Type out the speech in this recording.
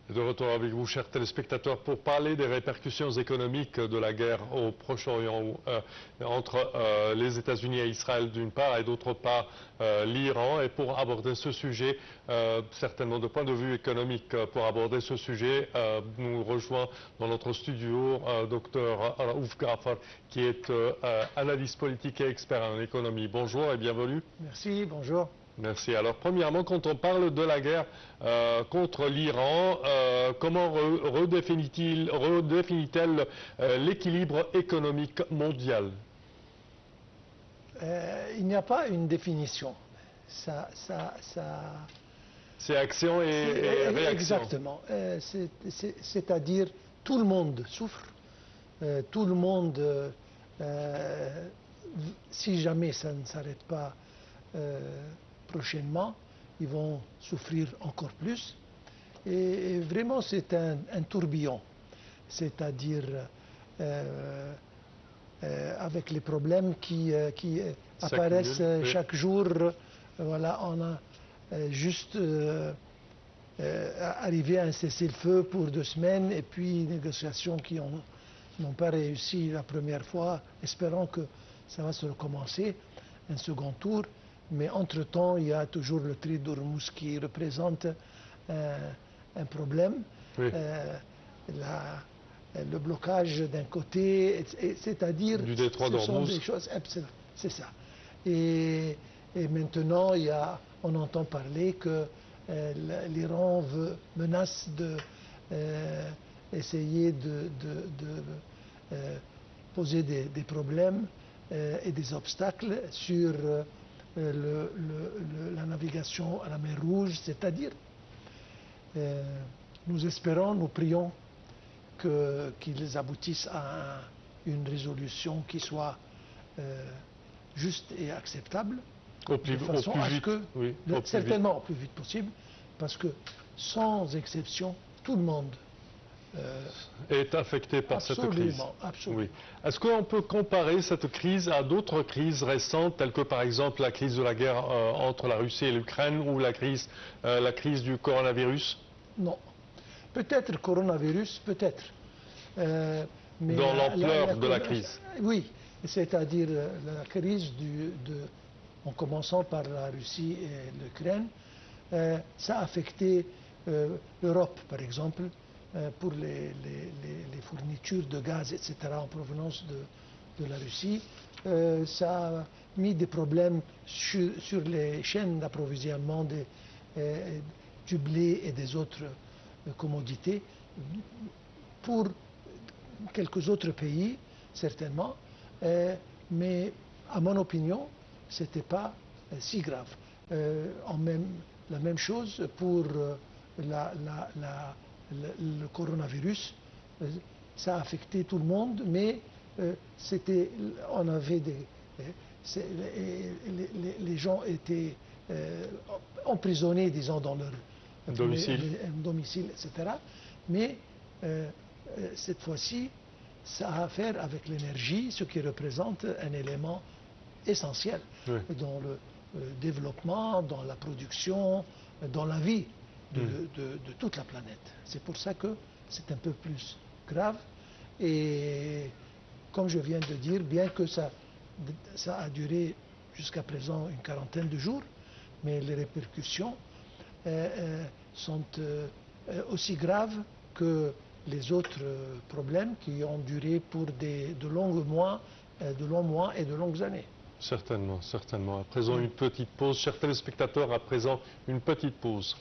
De retour avec vous, chers téléspectateurs, pour parler des répercussions économiques de la guerre au Proche-Orient entre les États-Unis et Israël d'une part et d'autre part l'Iran. Et pour aborder ce sujet, certainement de point de vue économique, pour aborder ce sujet, nous rejoint dans notre studio Dr Raouf Ghaffar, qui est analyste politique et expert en économie. Bonjour et bienvenue. Merci, bonjour. Merci. Alors, premièrement, quand on parle de la guerre contre l'Iran, comment redéfinit-elle l'équilibre économique mondial? Il n'y a pas une définition. C'est action et réaction. Exactement. C'est-à-dire, tout le monde souffre. Tout le monde, si jamais ça ne s'arrête pas prochainement, ils vont souffrir encore plus. Et vraiment, c'est un tourbillon. C'est-à-dire, avec les problèmes qui apparaissent chaque jour, voilà, on a juste arrivé à un cessez-le-feu pour 2 semaines, et puis négociations qui n'ont pas réussi la première fois, espérant que ça va se recommencer, un second tour. Mais entre-temps, il y a toujours le trait d'Ormuz qui représente un problème. Oui. Le blocage d'un côté, c'est-à-dire... Du détroit d'Ormuz. C'est ça. Et maintenant, on entend parler que l'Iran menace d'essayer de poser des problèmes et des obstacles sur la navigation à la mer Rouge, c'est-à-dire, nous espérons, nous prions qu'ils aboutissent à une résolution qui soit juste et acceptable, certainement au plus vite possible, parce que sans exception, tout le monde est affecté par cette crise. Absolument. Oui. Est-ce qu'on peut comparer cette crise à d'autres crises récentes, telles que par exemple la crise de la guerre entre la Russie et l'Ukraine ou la crise du coronavirus? Non. Peut-être le coronavirus, peut-être. Mais dans l'ampleur de la crise. Oui, c'est-à-dire la crise en commençant par la Russie et l'Ukraine, ça a affecté l'Europe, par exemple, pour les fournitures de gaz, etc., en provenance de la Russie. Ça a mis des problèmes sur les chaînes d'approvisionnement du blé et des autres commodités. Pour quelques autres pays, certainement, mais à mon opinion, ce n'était pas si grave. La même chose pour le coronavirus, ça a affecté tout le monde, mais on avait les gens étaient emprisonnés, disons, dans leur domicile, etc. Mais cette fois-ci, ça a à faire avec l'énergie, ce qui représente un élément essentiel dans le développement, dans la production, dans la vie de toute la planète. C'est pour ça que c'est un peu plus grave. Et comme je viens de dire, bien que ça a duré jusqu'à présent une quarantaine de jours, mais les répercussions sont aussi graves que les autres problèmes qui ont duré pour de longs mois et de longues années. Certainement, certainement. À présent, une petite pause. Chers téléspectateurs, à présent, une petite pause.